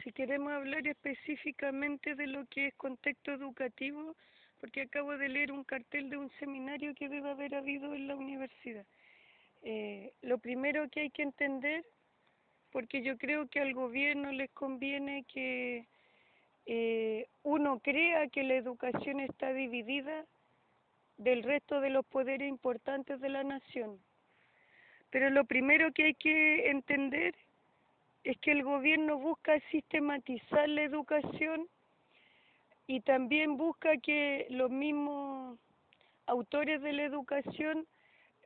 si queremos hablar específicamente de lo que es contexto educativo, porque acabo de leer un cartel de un seminario que debe haber habido en la universidad. Lo primero que hay que entender, porque yo creo que al gobierno les conviene que uno crea que la educación está dividida del resto de los poderes importantes de la nación. Pero lo primero que hay que entender es que el gobierno busca sistematizar la educación y también busca que los mismos autores de la educación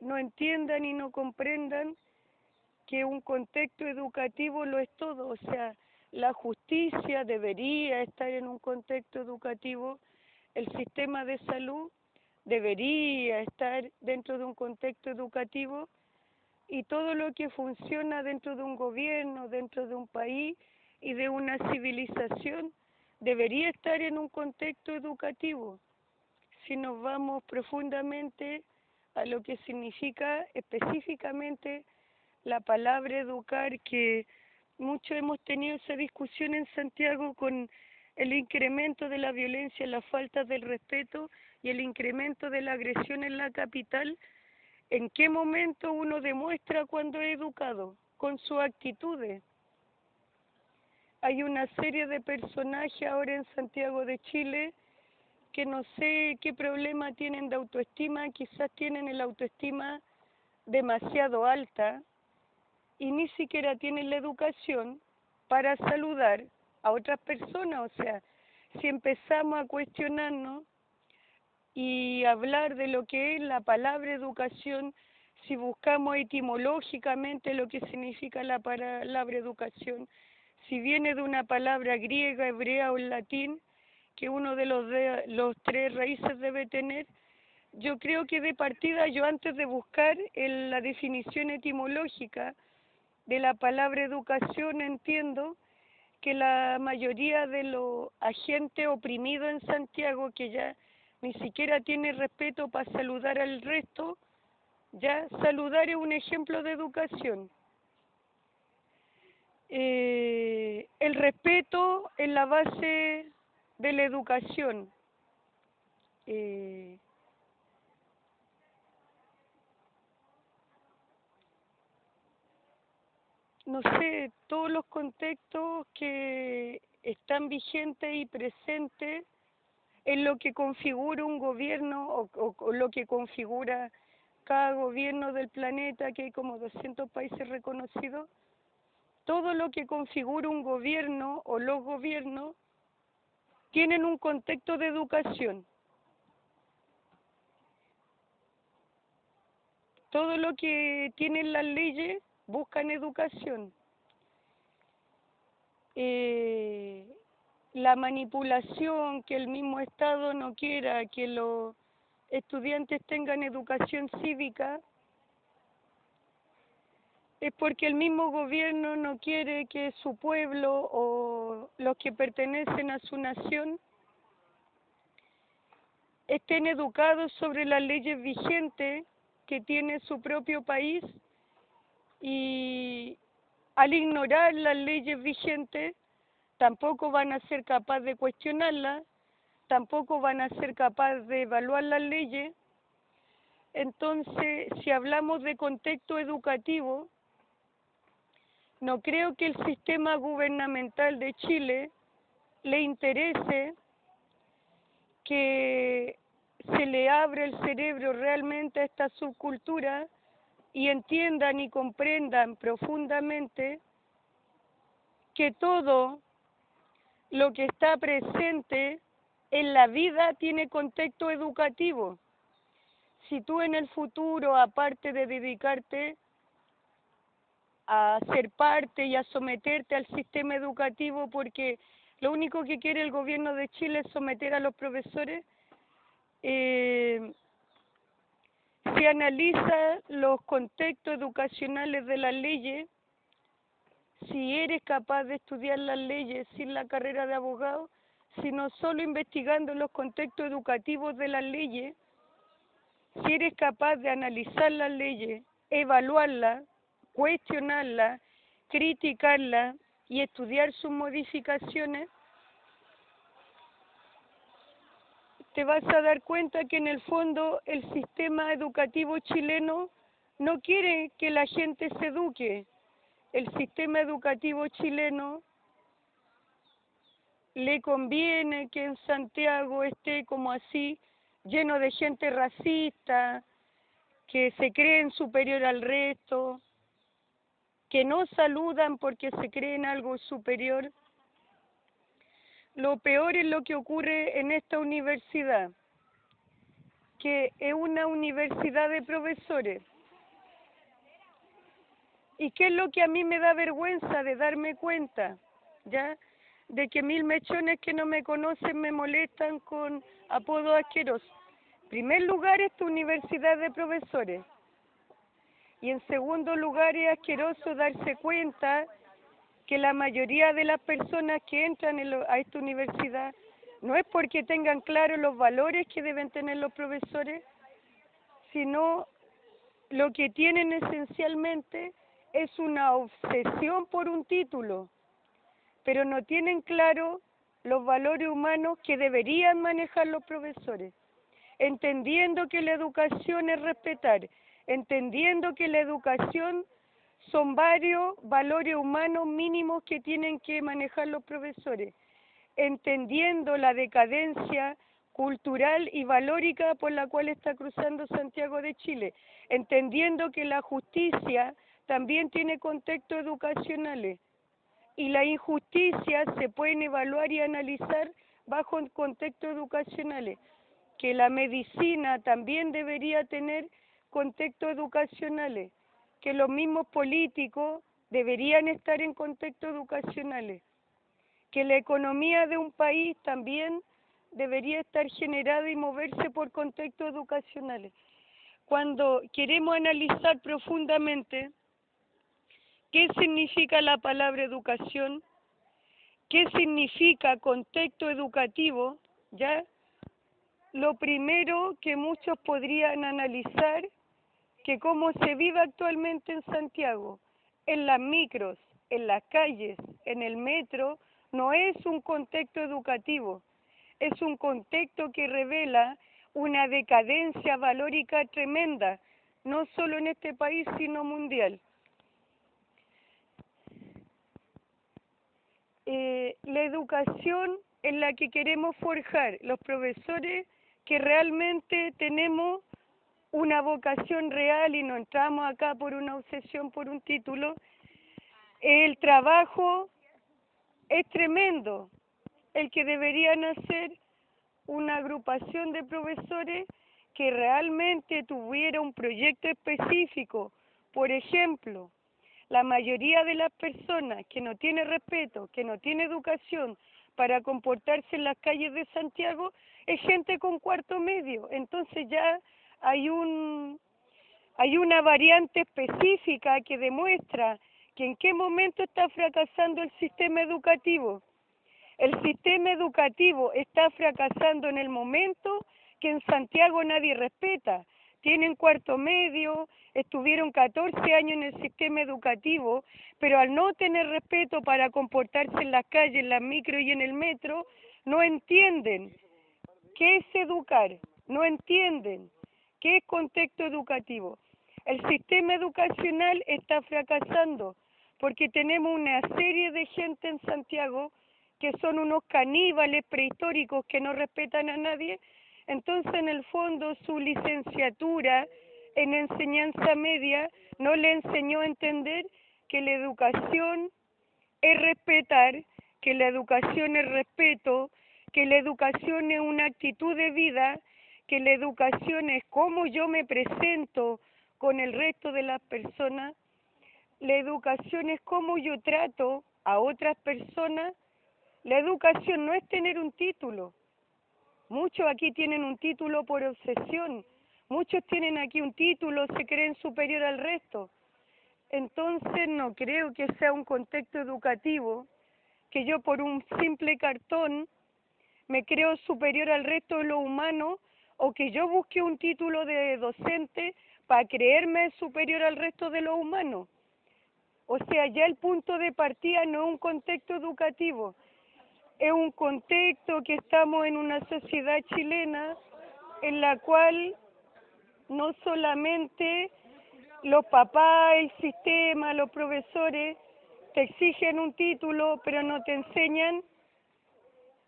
no entiendan y no comprendan que un contexto educativo lo es todo. O sea, la justicia debería estar en un contexto educativo, el sistema de salud debería estar dentro de un contexto educativo, y todo lo que funciona dentro de un gobierno, dentro de un país y de una civilización debería estar en un contexto educativo. Si nos vamos profundamente a lo que significa específicamente la palabra educar, que muchos hemos tenido esa discusión en Santiago con el incremento de la violencia, la falta del respeto y el incremento de la agresión en la capital. ¿En qué momento uno demuestra cuando es educado? Con sus actitudes. Hay una serie de personajes ahora en Santiago de Chile que no sé qué problema tienen de autoestima, quizás tienen el autoestima demasiado alta y ni siquiera tienen la educación para saludar a otras personas. O sea, si empezamos a cuestionarnos y hablar de lo que es la palabra educación, si buscamos etimológicamente lo que significa la palabra educación, si viene de una palabra griega, hebrea o latín, que uno de los tres raíces debe tener, yo creo que de partida, yo antes de buscar la definición etimológica de la palabra educación, entiendo que la mayoría de los agentes oprimidos en Santiago, que ya ni siquiera tiene respeto para saludar al resto, ya saludar es un ejemplo de educación. El respeto es la base de la educación. No sé, todos los contextos que están vigentes y presentes en lo que configura un gobierno o lo que configura cada gobierno del planeta, que hay como 200 países reconocidos. Todo lo que configura un gobierno o los gobiernos tienen un contexto de educación. Todo lo que tienen las leyes buscan educación. La manipulación, que el mismo Estado no quiera que los estudiantes tengan educación cívica, es porque el mismo gobierno no quiere que su pueblo o los que pertenecen a su nación estén educados sobre las leyes vigentes que tiene su propio país, y al ignorar las leyes vigentes tampoco van a ser capaces de cuestionarlas, tampoco van a ser capaces de evaluar las leyes. Entonces, si hablamos de contexto educativo, no creo que el sistema gubernamental de Chile le interese que se le abra el cerebro realmente a esta subcultura y entiendan y comprendan profundamente que todo lo que está presente en la vida tiene contexto educativo. Si tú en el futuro, aparte de dedicarte a ser parte y a someterte al sistema educativo, porque lo único que quiere el gobierno de Chile es someter a los profesores, si analiza los contextos educacionales de las leyes, si eres capaz de estudiar las leyes sin la carrera de abogado, sino solo investigando los contextos educativos de las leyes, si eres capaz de analizar las leyes, evaluarlas, cuestionarlas, criticarlas y estudiar sus modificaciones, te vas a dar cuenta que en el fondo el sistema educativo chileno no quiere que la gente se eduque. El sistema educativo chileno le conviene que en Santiago esté como así, lleno de gente racista, que se creen superior al resto, que no saludan porque se creen algo superior. Lo peor es lo que ocurre en esta universidad, que es una universidad de profesores. ¿Y qué es lo que a mí me da vergüenza de darme cuenta? ¿Ya? De que mil mechones que no me conocen me molestan con apodos asquerosos. En primer lugar, esta universidad de profesores. Y en segundo lugar, es asqueroso darse cuenta que la mayoría de las personas que entran a esta universidad no es porque tengan claros los valores que deben tener los profesores, sino lo que tienen esencialmente es una obsesión por un título, pero no tienen claro los valores humanos que deberían manejar los profesores, entendiendo que la educación es respetar, entendiendo que la educación son varios valores humanos mínimos que tienen que manejar los profesores, entendiendo la decadencia cultural y valórica por la cual está cruzando Santiago de Chile, entendiendo que la justicia también tiene contextos educacionales y las injusticias se pueden evaluar y analizar bajo contextos educacionales, que la medicina también debería tener contextos educacionales, que los mismos políticos deberían estar en contextos educacionales, que la economía de un país también debería estar generada y moverse por contextos educacionales. Cuando queremos analizar profundamente qué significa la palabra educación, qué significa contexto educativo, ¿ya? Lo primero que muchos podrían analizar, que cómo se vive actualmente en Santiago, en las micros, en las calles, en el metro, no es un contexto educativo, es un contexto que revela una decadencia valórica tremenda, no solo en este país, sino mundial. La educación en la que queremos forjar los profesores que realmente tenemos una vocación real y no entramos acá por una obsesión por un título, el trabajo es tremendo, el que deberían hacer una agrupación de profesores que realmente tuviera un proyecto específico. Por ejemplo, la mayoría de las personas que no tiene respeto, que no tiene educación para comportarse en las calles de Santiago, es gente con cuarto medio. Entonces ya hay una variante específica que demuestra que en qué momento está fracasando el sistema educativo. El sistema educativo está fracasando en el momento que en Santiago nadie respeta. Tienen cuarto medio, estuvieron 14 años en el sistema educativo, pero al no tener respeto para comportarse en las calles, en las micro y en el metro, no entienden qué es educar, no entienden qué es contexto educativo. El sistema educacional está fracasando porque tenemos una serie de gente en Santiago que son unos caníbales prehistóricos que no respetan a nadie. Entonces, en el fondo, su licenciatura en enseñanza media no le enseñó a entender que la educación es respetar, que la educación es respeto, que la educación es una actitud de vida, que la educación es cómo yo me presento con el resto de las personas, la educación es cómo yo trato a otras personas. La educación no es tener un título. Muchos aquí tienen un título por obsesión. Muchos tienen aquí un título, se creen superior al resto. Entonces no creo que sea un contexto educativo que yo por un simple cartón me creo superior al resto de los humanos o que yo busque un título de docente para creerme superior al resto de los humanos. O sea, ya el punto de partida no es un contexto educativo, es un contexto que estamos en una sociedad chilena en la cual no solamente los papás, el sistema, los profesores te exigen un título, pero no te enseñan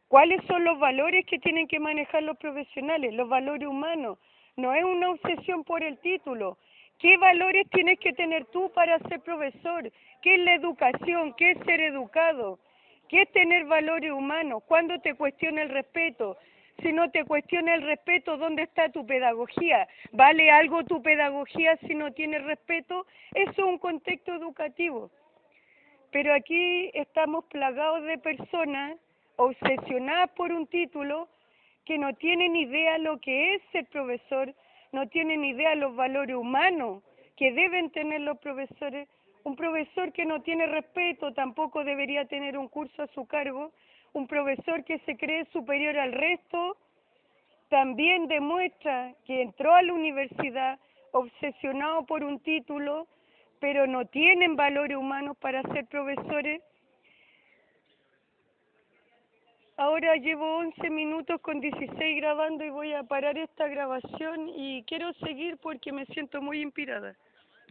cuáles son los valores que tienen que manejar los profesionales, los valores humanos. No es una obsesión por el título. ¿Qué valores tienes que tener tú para ser profesor? ¿Qué es la educación? ¿Qué es ser educado? ¿Qué es tener valores humanos? ¿Cuándo te cuestiona el respeto? Si no te cuestiona el respeto, ¿dónde está tu pedagogía? ¿Vale algo tu pedagogía si no tienes respeto? Eso es un contexto educativo. Pero aquí estamos plagados de personas obsesionadas por un título que no tienen idea lo que es ser profesor, no tienen idea los valores humanos que deben tener los profesores. Un profesor que no tiene respeto tampoco debería tener un curso a su cargo. Un profesor que se cree superior al resto también demuestra que entró a la universidad obsesionado por un título, pero no tienen valores humanos para ser profesores. Ahora llevo 11 minutos con 16 grabando y voy a parar esta grabación y quiero seguir porque me siento muy inspirada.